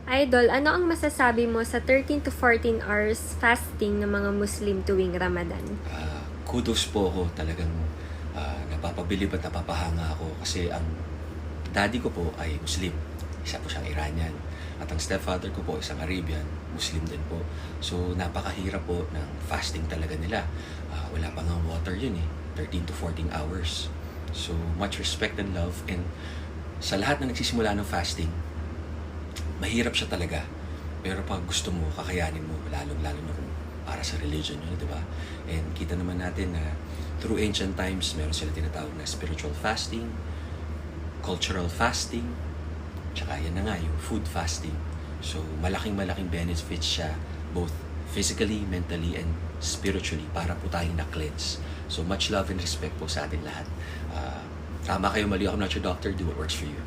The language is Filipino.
Idol, ano ang masasabi mo sa 13 to 14 hours fasting ng mga Muslim tuwing Ramadan? Kudos po ako, talagang napapabilib at napapahanga ako kasi ang daddy ko po ay Muslim. Isa po siyang Iranian. At ang stepfather ko po isang Arabian, Muslim din po. So napakahirap po ng fasting talaga nila. Wala pa nga water yun 13 to 14 hours. So much respect and love, and sa lahat na nagsisimula ng fasting, mahirap siya talaga. Pero pag gusto mo, kakayanin mo, lalong-lalo na kung para sa religion yun, di ba? And kita naman natin na through ancient times, meron sila tinatawag na spiritual fasting, cultural fasting, tsaka yan na nga, yung food fasting. So, malaking benefits siya, both physically, mentally, and spiritually, para po tayong na-cleanse. So, much love and respect po sa atin lahat. Tama kayo, mali ako, I'm not your doctor, do what works for you.